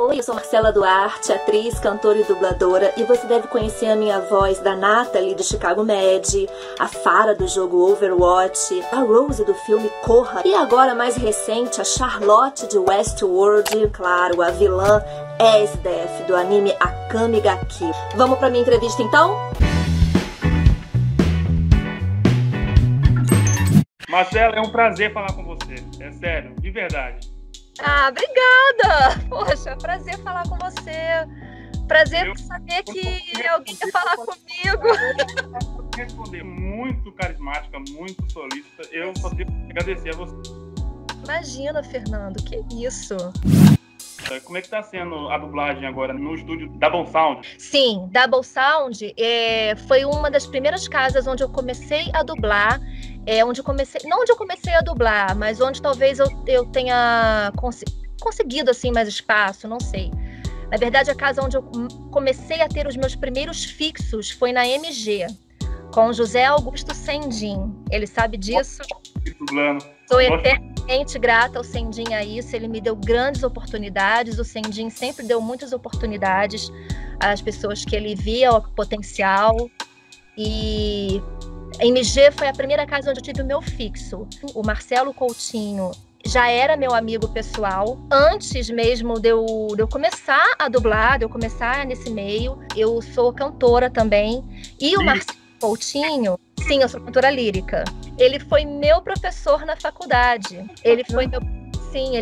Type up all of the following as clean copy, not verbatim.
Oi, eu sou Marcela Duarte, atriz, cantora e dubladora, e você deve conhecer a minha voz da Natalie do Chicago Med, a Farah do jogo Overwatch, a Rose do filme Corra, e agora mais recente a Charlotte de Westworld, claro, a vilã Esdeath do anime Akame ga Kill. Vamos pra minha entrevista então? Marcela, é um prazer falar com você, é sério, de verdade. Ah, obrigada! Poxa, prazer falar com você. Prazer saber que alguém quer falar comigo. Responder muito carismática, muito solícita. Eu só tenho que agradecer a você. Imagina, Fernando, que isso? Como é que tá sendo a dublagem agora no estúdio Double Sound? Sim, Double Sound foi uma das primeiras casas onde eu comecei a dublar. Não onde eu comecei a dublar, mas onde talvez eu tenha conseguido assim mais espaço, não sei. Na verdade, a casa onde eu comecei a ter os meus primeiros fixos foi na MG, com José Augusto Sendin. Ele sabe disso. Sou eternamente grata ao Sendin a isso. Ele me deu grandes oportunidades. O Sendin sempre deu muitas oportunidades às pessoas que ele via o potencial. E a MG foi a primeira casa onde eu tive o meu fixo. O Marcelo Coutinho já era meu amigo pessoal. Antes mesmo de eu começar a dublar, de eu começar nesse meio, eu sou cantora também. E o Marcelo Coutinho, sim, eu sou cantora lírica. Ele foi meu professor na faculdade. Ele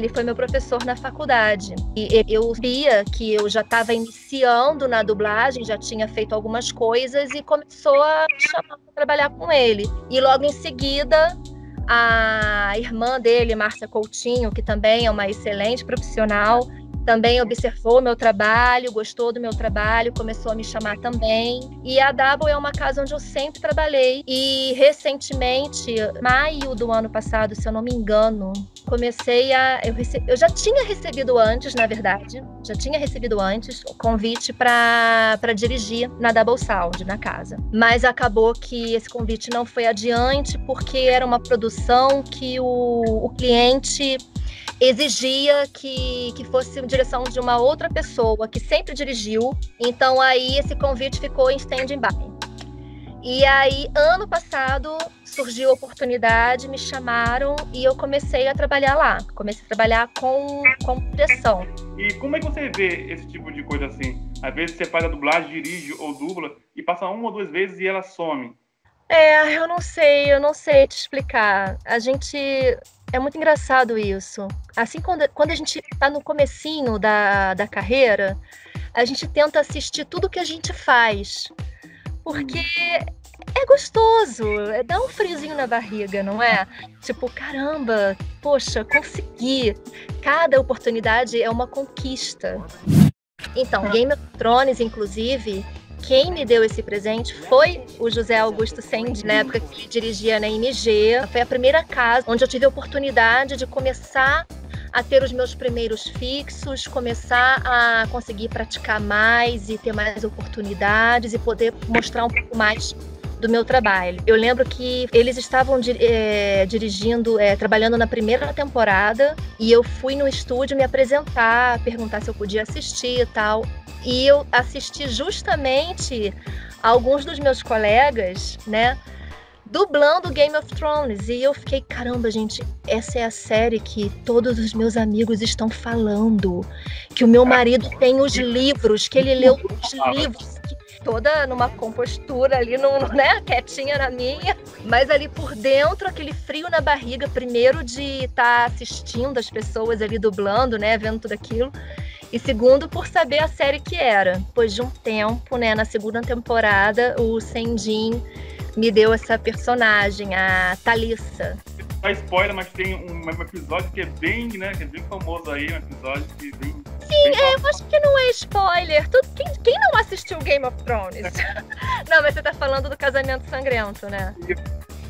foi meu professor na faculdade. E eu via que eu já estava iniciando na dublagem, já tinha feito algumas coisas e começou a me chamar para trabalhar com ele. E logo em seguida, a irmã dele, Márcia Coutinho, que também é uma excelente profissional, também observou meu trabalho, gostou do meu trabalho, começou a me chamar também. E a Double é uma casa onde eu sempre trabalhei. E recentemente, maio do ano passado, se eu não me engano, eu já tinha recebido antes, na verdade, o convite para dirigir na Double Sound, na casa. Mas acabou que esse convite não foi adiante, porque era uma produção que o cliente exigia que fosse em direção de uma outra pessoa que sempre dirigiu. Então aí esse convite ficou em stand-by. E aí, ano passado, surgiu a oportunidade, me chamaram e eu comecei a trabalhar lá. Comecei a trabalhar com direção. E como é que você vê esse tipo de coisa assim? Às vezes você faz a dublagem, dirige ou dubla e passa uma ou duas vezes e ela some. Eu não sei te explicar. É muito engraçado isso. Assim, quando a gente está no comecinho da carreira, a gente tenta assistir tudo que a gente faz. Porque é gostoso, dá um friozinho na barriga, não é? Tipo, caramba, poxa, consegui. Cada oportunidade é uma conquista. Então, Game of Thrones, inclusive, quem me deu esse presente foi o José Augusto Sendin, na época que ele dirigia na MG. Foi a primeira casa onde eu tive a oportunidade de começar a ter os meus primeiros fixos, começar a conseguir praticar mais e ter mais oportunidades e poder mostrar um pouco mais do meu trabalho. Eu lembro que eles estavam trabalhando na primeira temporada e eu fui no estúdio me apresentar, perguntar se eu podia assistir e tal. E eu assisti justamente alguns dos meus colegas, né, dublando Game of Thrones. E eu fiquei, caramba, gente, essa é a série que todos os meus amigos estão falando. Que o meu marido tem os livros, que ele leu os livros. Toda numa compostura ali, né, quietinha na minha. Mas ali por dentro, aquele frio na barriga, primeiro de estar assistindo as pessoas ali dublando, né, vendo tudo aquilo. E segundo, por saber a série que era. Depois de um tempo, né, na segunda temporada, o Sendin me deu essa personagem, a Thalissa. Não é spoiler, mas tem um episódio que é bem, né, que é bem famoso aí, um episódio que bem... Sim, eu acho que não é spoiler. Quem não assistiu Game of Thrones? Não, mas você tá falando do Casamento Sangrento, né?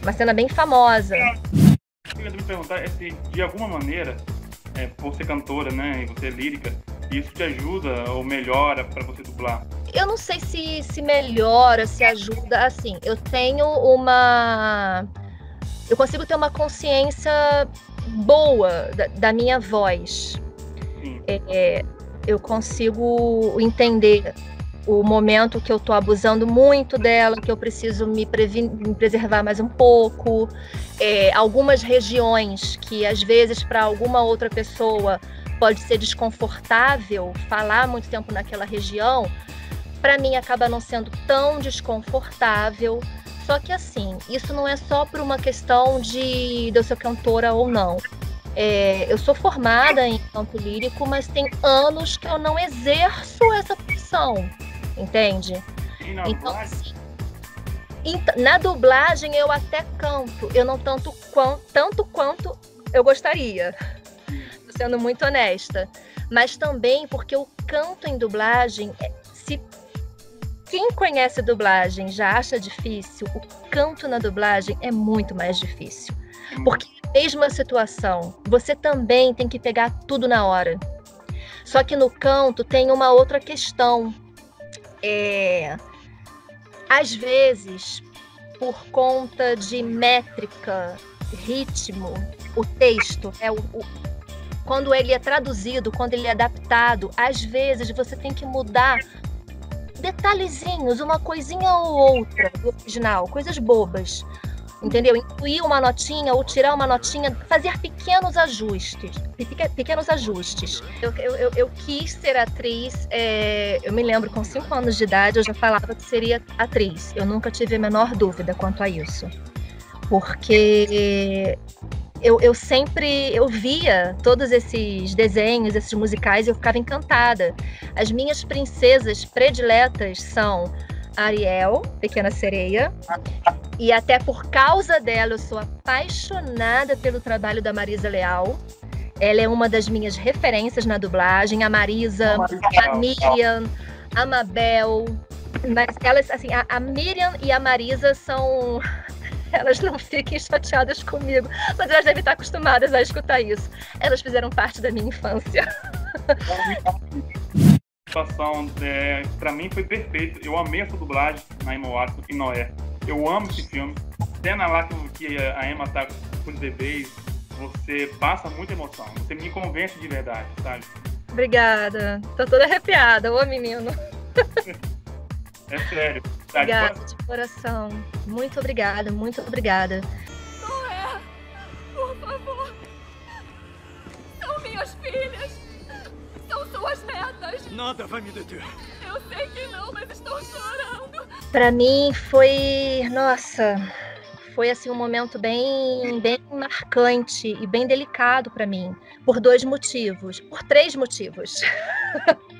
Uma cena bem famosa. Eu queria me perguntar se, de alguma maneira, por ser cantora, né, e você é lírica, isso te ajuda ou melhora para você dublar? Eu não sei se melhora, se ajuda. Assim, eu consigo ter uma consciência boa da minha voz. eu consigo entender o momento que eu tô abusando muito dela, que eu preciso me preservar mais um pouco. Algumas regiões que, às vezes, para alguma outra pessoa pode ser desconfortável falar muito tempo naquela região, para mim acaba não sendo tão desconfortável. Só que, assim, isso não é só por uma questão de eu ser cantora ou não. Eu sou formada em canto lírico, mas tem anos que eu não exerço essa profissão. Entende? Então, assim, na dublagem eu até canto, eu não tanto quanto eu gostaria, tô sendo muito honesta, mas também porque o canto em dublagem, se quem conhece dublagem já acha difícil, o canto na dublagem é muito mais difícil, porque é a mesma situação, você também tem que pegar tudo na hora, só que no canto tem uma outra questão. Às vezes, por conta de métrica, ritmo, o texto, quando ele é traduzido, quando ele é adaptado, às vezes você tem que mudar detalhezinhos, uma coisinha ou outra do original, coisas bobas, entendeu? Incluir uma notinha ou tirar uma notinha, fazer pequenos ajustes. Eu quis ser atriz, eu me lembro, com 5 anos de idade, eu já falava que seria atriz. Eu nunca tive a menor dúvida quanto a isso. Porque eu sempre via todos esses desenhos, esses musicais, e eu ficava encantada. As minhas princesas prediletas são Ariel, Pequena Sereia, e até por causa dela eu sou apaixonada pelo trabalho da Marisa Leal. Ela é uma das minhas referências na dublagem. A Marisa, a Miriam, a Mabel. Mas elas, assim, a Miriam e a Marisa são... Elas não fiquem chateadas comigo, mas elas devem estar acostumadas a escutar isso. Elas fizeram parte da minha infância. Pra mim foi perfeito. Eu amei essa dublagem na Emma Watson e Noé. Eu amo esse filme. Cena lá que a Emma tá com os bebês, você passa muita emoção. Você me convence de verdade, sabe? Obrigada. Tô toda arrepiada. Ô, menino. É sério. Obrigada, de coração. Muito obrigada, muito obrigada. Noé, por favor. São minhas filhas. São suas netas. Nada vai me deter. Eu sei que não, mas estou chorando. Pra mim foi... Nossa... Foi assim um momento bem marcante e bem delicado para mim, por 3 motivos.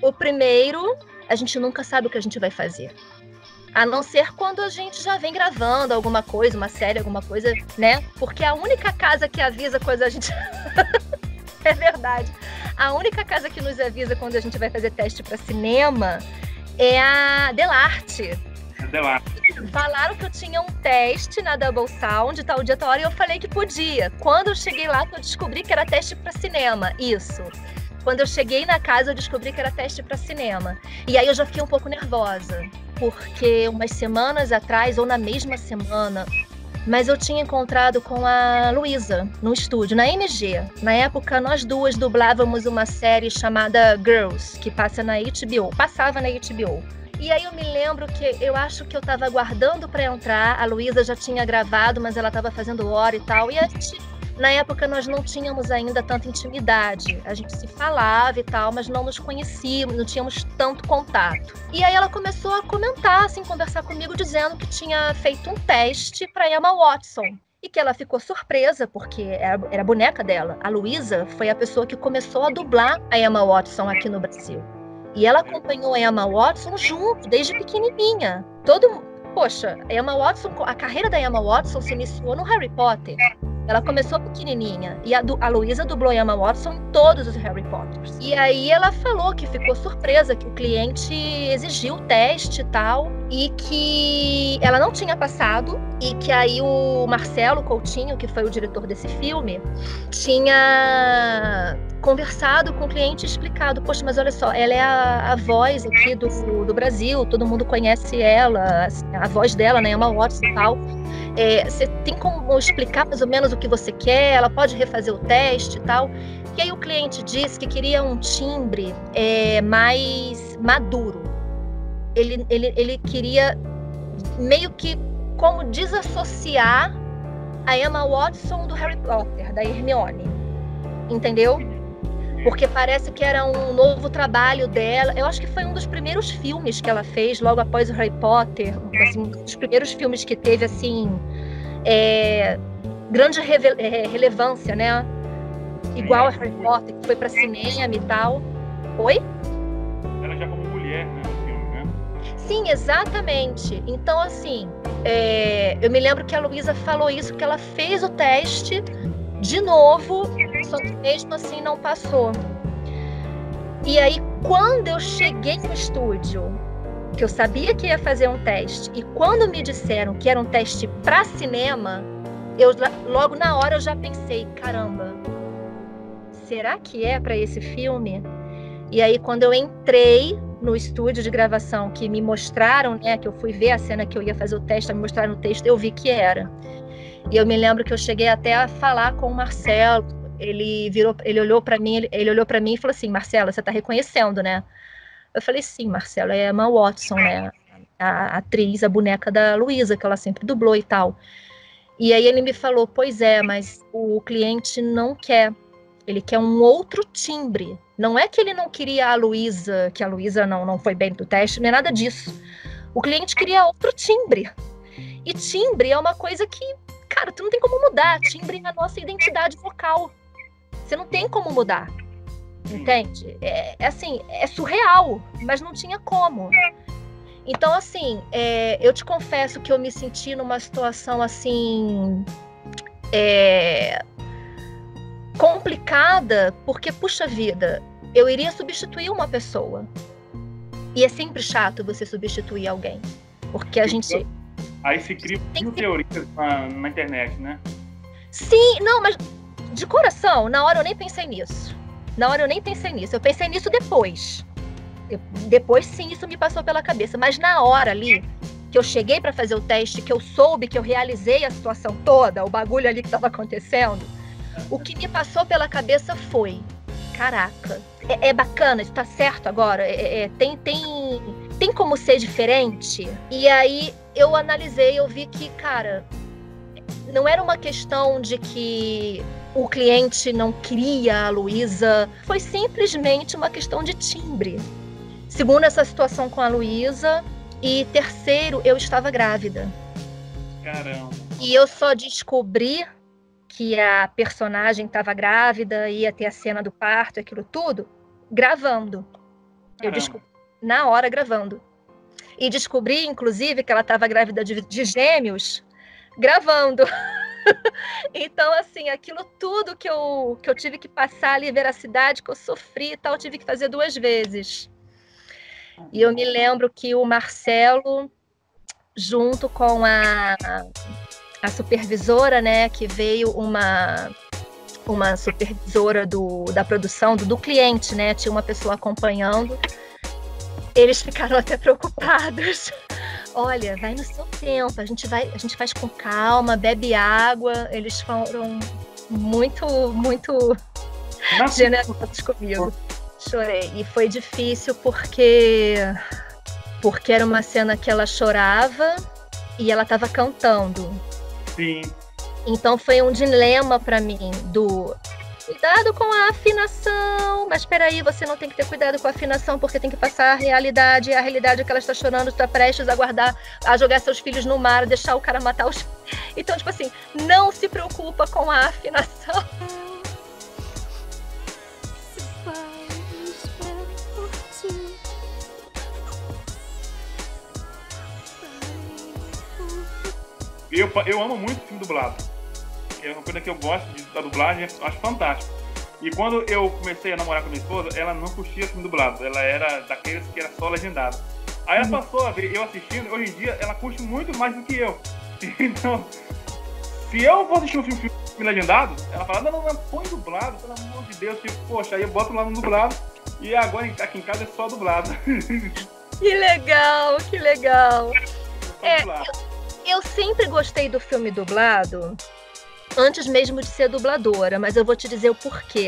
O primeiro, a gente nunca sabe o que a gente vai fazer. A não ser quando a gente já vem gravando alguma coisa, uma série, alguma coisa, né? Porque a única casa que avisa quando a gente... É verdade. A única casa que nos avisa quando a gente vai fazer teste para cinema é a Delarte. Falaram que eu tinha um teste na Double Sound, tal dia, tal hora, e eu falei que podia. Quando eu cheguei lá, eu descobri que era teste para cinema. Isso. Quando eu cheguei na casa, eu descobri que era teste para cinema. E aí eu já fiquei um pouco nervosa, porque umas semanas atrás, ou na mesma semana, mas eu tinha encontrado com a Luísa no estúdio, na MG. Na época, nós duas dublávamos uma série chamada Girls, que passava na HBO. E aí eu me lembro que eu acho que eu tava aguardando para entrar, a Luísa já tinha gravado, mas ela tava fazendo hora e tal, e a gente, na época nós não tínhamos ainda tanta intimidade, a gente se falava e tal, mas não nos conhecíamos, não tínhamos tanto contato. E aí ela começou a comentar, assim, conversar comigo, dizendo que tinha feito um teste para Emma Watson. E que ela ficou surpresa, porque era a boneca dela. A Luísa foi a pessoa que começou a dublar a Emma Watson aqui no Brasil. E ela acompanhou a Emma Watson junto, desde pequenininha. Poxa, a carreira da Emma Watson se iniciou no Harry Potter. Ela começou pequenininha. E a Luísa dublou a Emma Watson em todos os Harry Potters. E aí ela falou que ficou surpresa, que o cliente exigiu o teste e tal, e que ela não tinha passado, e que aí o Marcelo Coutinho, que foi o diretor desse filme, tinha conversado com o cliente e explicado: poxa, mas olha só, ela é a voz aqui do Brasil, todo mundo conhece ela, a voz dela, né, Emma Watson e tal. Você tem como explicar mais ou menos o que você quer? Ela pode refazer o teste e tal. E aí o cliente disse que queria um timbre mais maduro. Ele queria meio que como desassociar a Emma Watson do Harry Potter, da Hermione. Entendeu? Porque parece que era um novo trabalho dela. Eu acho que foi um dos primeiros filmes que ela fez, logo após o Harry Potter. Assim, um dos primeiros filmes que teve, assim, grande relevância, né? Igual a Harry Potter, que foi para cinema e tal. Oi? Ela já como mulher, né, no filme, né? Sim, exatamente. Então, assim, eu me lembro que a Luísa falou isso, que ela fez o teste de novo, só que mesmo assim não passou. E aí, quando eu cheguei no estúdio, que eu sabia que ia fazer um teste, e quando me disseram que era um teste para cinema, logo na hora eu já pensei, caramba, será que é para esse filme? E aí, quando eu entrei no estúdio de gravação, que me mostraram, né, que eu fui ver a cena que eu ia fazer o teste, me mostraram o texto, eu vi que era. E eu me lembro que eu cheguei até a falar com o Marcelo. Ele olhou para mim e falou assim: Marcela, você tá reconhecendo, né? Eu falei: sim, Marcelo, é Emma Watson, né? A atriz, a boneca da Luísa, que ela sempre dublou e tal. E aí ele me falou: pois é, mas o cliente não quer. Ele quer um outro timbre. Não é que ele não queria a Luísa, que a Luísa não foi bem do teste, nem nada disso. O cliente queria outro timbre. E timbre é uma coisa que, cara, tu não tem como mudar. Timbre é a nossa identidade vocal. Você não tem como mudar. Entende? Assim, é surreal, mas não tinha como. Então, assim, eu te confesso que eu me senti numa situação, assim, complicada, porque, puxa vida, eu iria substituir uma pessoa. E é sempre chato você substituir alguém. Porque a gente... Aí se cria mil teorias na internet, né? Sim, não, mas de coração, na hora eu nem pensei nisso. Eu pensei nisso depois. Depois, sim, isso me passou pela cabeça. Mas na hora ali, que eu cheguei para fazer o teste, que eu soube, que eu realizei a situação toda, o bagulho ali que estava acontecendo, o que me passou pela cabeça foi: caraca, é bacana, isso tá certo agora? Tem como ser diferente? E aí eu analisei, eu vi que, cara, não era uma questão de que o cliente não queria a Luísa, foi simplesmente uma questão de timbre. Segundo, essa situação com a Luísa. E terceiro, eu estava grávida. Caramba. E eu só descobri que a personagem estava grávida, ia ter a cena do parto, aquilo tudo, gravando. Eu descobri na hora gravando. E descobri, inclusive, que ela estava grávida de gêmeos, gravando. Então, assim, aquilo tudo que eu tive que passar ali, veracidade, que eu sofri e tal, eu tive que fazer 2 vezes. E eu me lembro que o Marcelo, junto com a supervisora, né, que veio uma supervisora da produção, do cliente, né, tinha uma pessoa acompanhando, eles ficaram até preocupados. Olha, vai no seu tempo, a gente faz com calma, bebe água. Eles foram muito, muito generosos comigo. Chorei. E foi difícil porque era uma cena que ela chorava e ela estava cantando. Sim. Então foi um dilema para mim cuidado com a afinação, mas peraí, você não tem que ter cuidado com a afinação porque tem que passar a realidade é que ela está chorando, está prestes a jogar seus filhos no mar, deixar o cara matar os... Então, tipo assim, não se preocupa com a afinação. Eu amo muito filme dublado. É uma coisa que eu gosto da dublagem, acho fantástico. E quando eu comecei a namorar com minha esposa, ela não curtia filme dublado. Ela era daqueles que era só legendado. Aí ela passou a ver eu assistindo. Hoje em dia, ela curte muito mais do que eu. Então, se eu vou assistir um filme legendado, ela fala, não, põe dublado, pelo amor de Deus. Tipo, poxa, aí eu boto lá no dublado. E agora aqui em casa é só dublado. Que legal, que legal. Eu sempre gostei do filme dublado, antes mesmo de ser dubladora, mas eu vou te dizer o porquê.